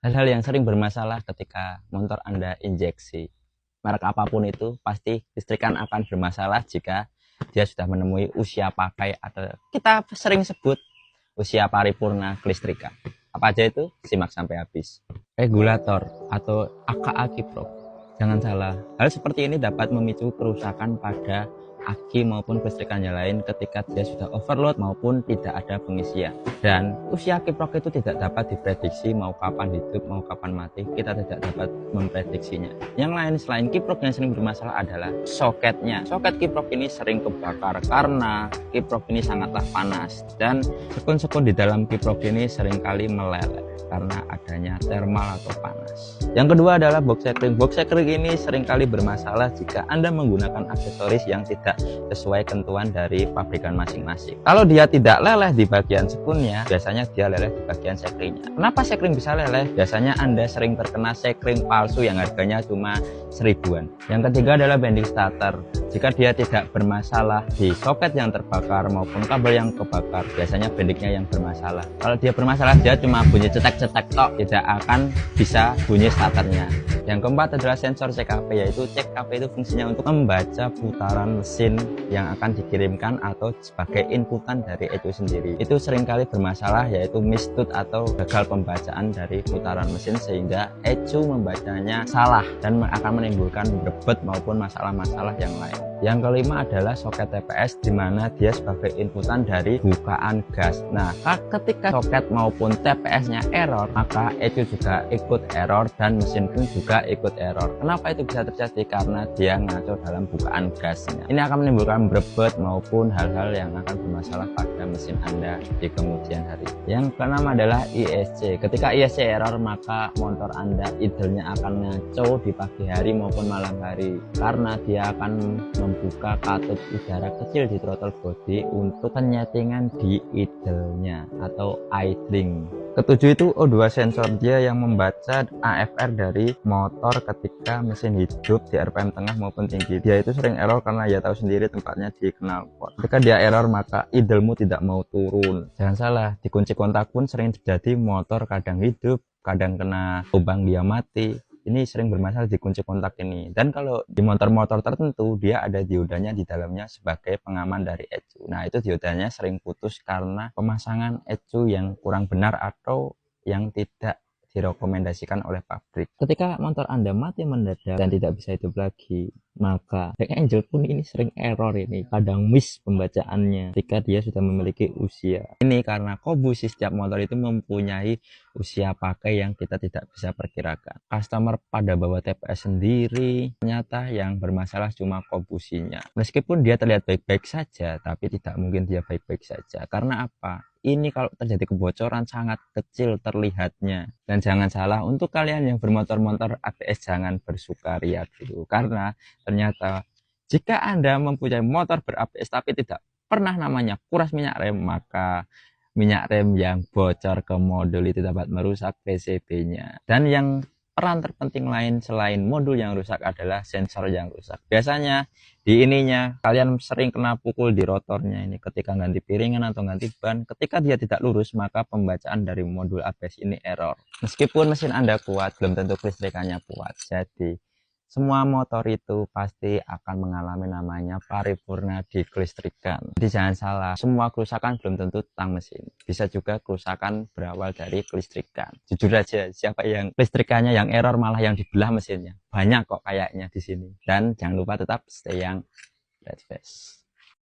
Hal-hal yang sering bermasalah ketika motor Anda injeksi, merek apapun itu pasti listrikan akan bermasalah jika dia sudah menemui usia pakai atau kita sering sebut usia paripurna kelistrikan. Apa aja itu? Simak sampai habis. Regulator atau AKA kiprok. Jangan salah, hal seperti ini dapat memicu kerusakan pada aki maupun kelistrikan yang lain ketika dia sudah overload maupun tidak ada pengisian. Dan usia kiprok itu tidak dapat diprediksi mau kapan hidup mau kapan mati, kita tidak dapat memprediksinya. Yang lain selain kiprok yang sering bermasalah adalah soketnya. Soket kiprok ini sering kebakar karena kiprok ini sangatlah panas dan sekun-sekun di dalam kiprok ini seringkali meleleh karena adanya thermal atau panas. Yang kedua adalah box sekring. Box sekring ini seringkali bermasalah jika Anda menggunakan aksesoris yang tidak sesuai ketentuan dari pabrikan masing-masing. Kalau dia tidak leleh di bagian sekunnya, biasanya dia leleh di bagian sekringnya. Kenapa sekring bisa leleh? Biasanya Anda sering terkena sekring palsu yang harganya cuma seribuan. Yang ketiga adalah bending starter. Jika dia tidak bermasalah di soket yang terbakar maupun kabel yang kebakar, biasanya bendingnya yang bermasalah. Kalau dia bermasalah, dia cuma bunyi cetek-cetek tok, tidak akan bisa bunyi starternya. Yang keempat adalah sensor CKP, yaitu CKP itu fungsinya untuk membaca putaran mesin yang akan dikirimkan atau sebagai inputan dari ECU sendiri. Itu seringkali bermasalah, yaitu mistud atau gagal pembacaan dari putaran mesin sehingga ECU membacanya salah dan akan menimbulkan berebut maupun masalah-masalah yang lain. Yang kelima adalah soket TPS, di mana dia sebagai inputan dari bukaan gas. Nah, ketika soket maupun TPS-nya error, maka ECU juga ikut error dan mesin pun juga ikut error. Kenapa itu bisa terjadi? Karena dia ngaco dalam bukaan gasnya. Ini akan menimbulkan berebut maupun hal-hal yang akan bermasalah pada mesin Anda di kemudian hari. Yang keenam adalah ISC. Ketika ISC error, maka motor Anda idle-nya akan ngaco di pagi hari maupun malam hari karena dia akan membuka katup udara kecil di throttle body untuk penyetingan di idle-nya atau idling. Ketujuh itu O2 sensor, dia yang membaca AFR dari motor ketika mesin hidup di RPM tengah maupun tinggi. Dia itu sering error karena ya tahu sendiri tempatnya di knalpot. Ketika dia error, maka idlemu tidak mau turun. Jangan salah, di kunci kontak pun sering terjadi motor kadang hidup, kadang kena lubang dia mati. Ini sering bermasalah di kunci kontak ini. Dan kalau di motor-motor tertentu, dia ada diodanya di dalamnya sebagai pengaman dari ECU. Nah, itu diodanya sering putus karena pemasangan ECU yang kurang benar atau yang tidak direkomendasikan oleh pabrik. Ketika motor Anda mati mendadak dan tidak bisa hidup lagi, maka Black Angel pun ini sering error, ini kadang miss pembacaannya ketika dia sudah memiliki usia. Ini karena kobusi setiap motor itu mempunyai usia pakai yang kita tidak bisa perkirakan. Customer pada bawa TPS sendiri, ternyata yang bermasalah cuma kobusinya. Meskipun dia terlihat baik-baik saja, tapi tidak mungkin dia baik-baik saja. Karena apa? Ini kalau terjadi kebocoran sangat kecil terlihatnya. Dan jangan salah, untuk kalian yang bermotor-motor ABS jangan bersukaria dulu. Karena ternyata jika Anda mempunyai motor ber-ABS tapi tidak pernah namanya kuras minyak rem, maka minyak rem yang bocor ke modul itu dapat merusak PCB-nya. Dan yang peran terpenting lain selain modul yang rusak adalah sensor yang rusak. Biasanya di ininya kalian sering kena pukul di rotornya ini ketika ganti piringan atau ganti ban. Ketika dia tidak lurus, maka pembacaan dari modul ABS ini error. Meskipun mesin Anda kuat, belum tentu kelistrikannya kuat. Jadi semua motor itu pasti akan mengalami namanya paripurna di kelistrikan. Jadi jangan salah, semua kerusakan belum tentu tentang mesin. Bisa juga kerusakan berawal dari kelistrikan. Jujur aja, siapa yang kelistrikannya yang error malah yang dibelah mesinnya. Banyak kok kayaknya di sini. Dan jangan lupa tetap stay young, red face.